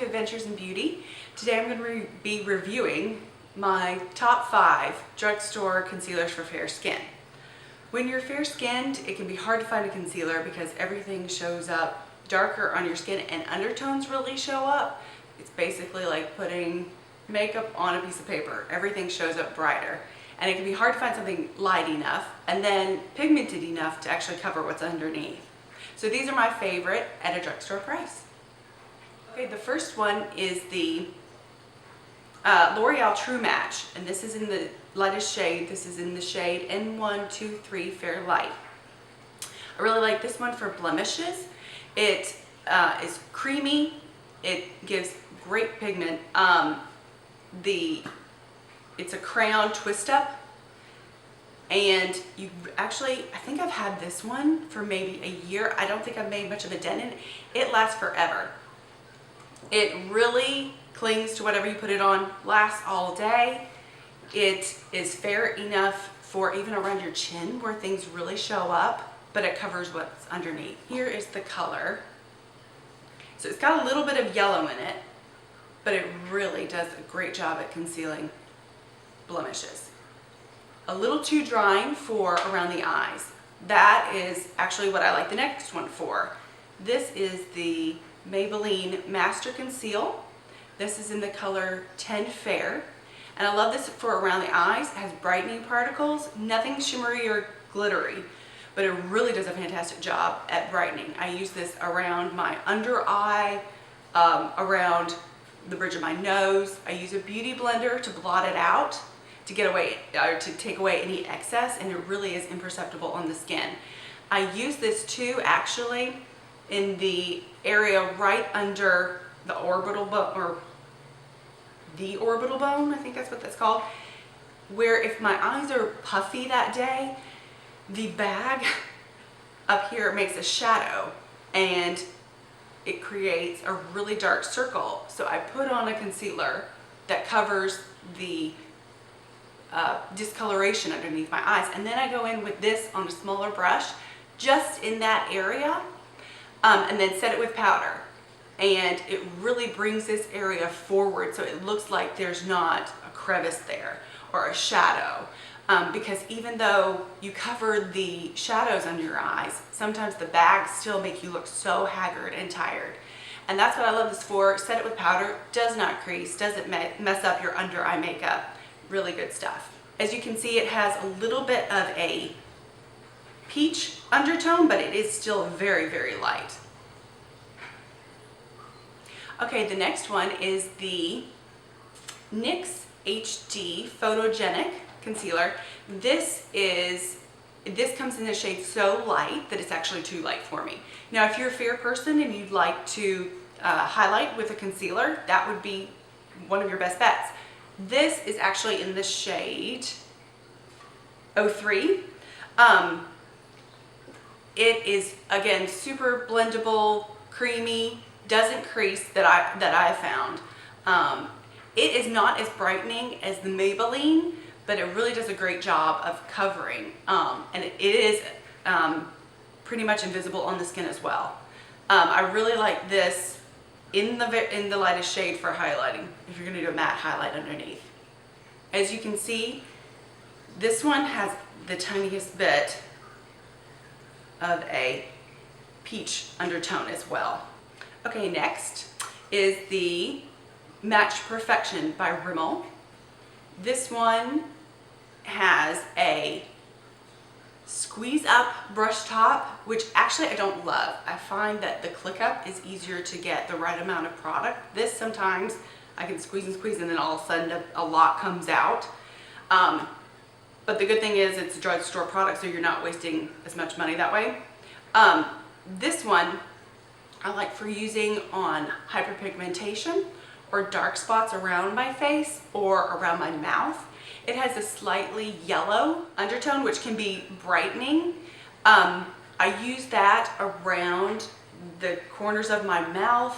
Adventures in Beauty. Today I'm going to be reviewing my top 5 drugstore concealers for fair skin. When you're fair skinned, it can be hard to find a concealer because everything shows up darker on your skin and undertones really show up. It's basically like putting makeup on a piece of paper. Everything shows up brighter. And it can be hard to find something light enough and then pigmented enough to actually cover what's underneath. So these are my favorite at a drugstore price. Okay, the first one is the L'Oreal True Match, and this is in the lightest shade. This is in the shade N123 Fair Light. I really like this one for blemishes. It is creamy. It gives great pigment. It's a crayon twist up, and you actually, I think I've had this one for maybe a year. I don't think I've made much of a dent in it. It lasts forever. It really clings to whatever you put it on, lasts all day. It is fair enough for even around your chin where things really show up, but it covers what's underneath. Here is the color. So it's got a little bit of yellow in it, but it really does a great job at concealing blemishes. A little too drying for around the eyes. That is actually what I like the next one for. This is the Maybelline Master Conceal. This is in the color 10 Fair, and I love this for around the eyes. It has brightening particles, nothing shimmery or glittery, but it really does a fantastic job at brightening. I use this around my under eye, around the bridge of my nose. I use a beauty blender to blot it out, to get away, or to take away any excess, and it really is imperceptible on the skin. I use this too, actually, in the area right under the orbital bone, or the orbital bone, I think that's what that's called, where if my eyes are puffy that day, the bag up here makes a shadow and it creates a really dark circle. So I put on a concealer that covers the discoloration underneath my eyes, and then I go in with this on a smaller brush just in that area, and then set it with powder, and it really brings this area forward so it looks like there's not a crevice there or a shadow, because even though you cover the shadows under your eyes, sometimes the bags still make you look so haggard and tired. And that's what I love this for. Set it with powder, does not crease, doesn't mess up your under eye makeup. Really good stuff. As you can see, it has a little bit of a peach undertone, but it is still very, very light. Okay, the next one is the NYX HD Photogenic Concealer. This comes in the shade So Light that it's actually too light for me. Now, if you're a fair person and you'd like to highlight with a concealer, that would be one of your best bets. This is actually in the shade 03. It is, again, super blendable, creamy, doesn't crease that I found. It is not as brightening as the Maybelline, but it really does a great job of covering, and it is pretty much invisible on the skin as well. I really like this in the lightest shade for highlighting, if you're going to do a matte highlight underneath. As you can see, this one has the tiniest bit of a peach undertone as well. Okay, next is the Match Perfection by Rimmel. This one has a squeeze up brush top, which actually I don't love. I find that the click up is easier to get the right amount of product. This sometimes I can squeeze and then all of a sudden a lot comes out. But the good thing is it's a drugstore product, so you're not wasting as much money that way. This one I like for using on hyperpigmentation or dark spots around my face or around my mouth. It has a slightly yellow undertone, which can be brightening. I use that around the corners of my mouth,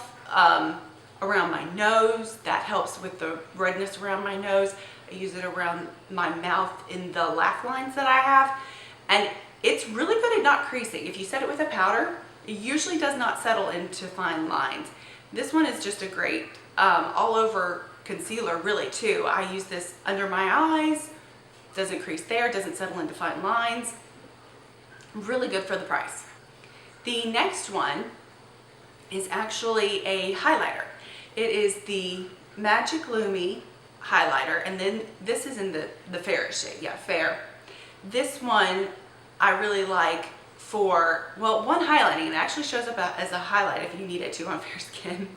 around my nose. That helps with the redness around my nose. I use it around my mouth in the laugh lines that I have. And it's really good at not creasing. If you set it with a powder, it usually does not settle into fine lines. This one is just a great all over concealer really too. I use this under my eyes. Doesn't crease there, doesn't settle into fine lines. Really good for the price. The next one is actually a highlighter. It is the Magic Lumi highlighter, and then this is in the fair shade, yeah, fair. This one I really like for, well, one, highlighting. It actually shows up as a highlight if you need it to on fair skin.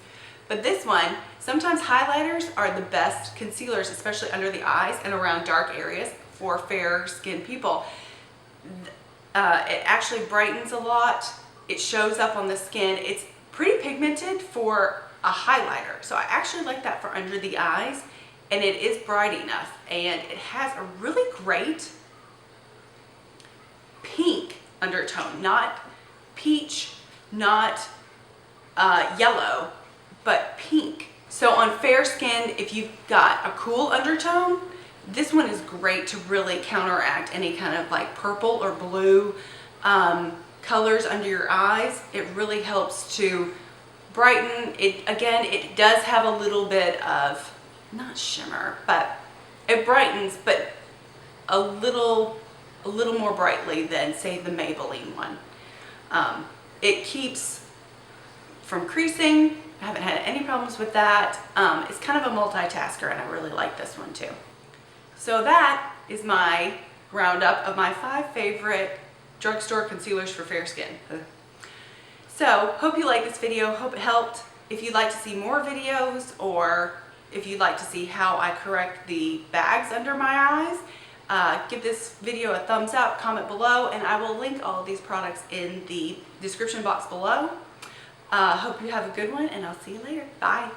But this one, sometimes highlighters are the best concealers, especially under the eyes and around dark areas for fair skinned people. It actually brightens a lot. It shows up on the skin. It's pretty pigmented for a highlighter. So I actually like that for under the eyes, and it is bright enough, and it has a really great pink undertone, not peach, not yellow, but pink. So on fair skin, if you've got a cool undertone, this one is great to really counteract any kind of like purple or blue colors under your eyes. It really helps to brighten it. Again, it does have a little bit of, not shimmer, but it brightens, but a little more brightly than, say, the Maybelline one. It keeps from creasing. I haven't had any problems with that. It's kind of a multitasker, and I really like this one too. So that is my roundup of my 5 favorite drugstore concealers for fair skin. So hope you like this video, hope it helped. If you'd like to see more videos, or if you'd like to see how I correct the bags under my eyes, give this video a thumbs up, comment below, and I will link all of these products in the description box below. Hope you have a good one, and I'll see you later. Bye.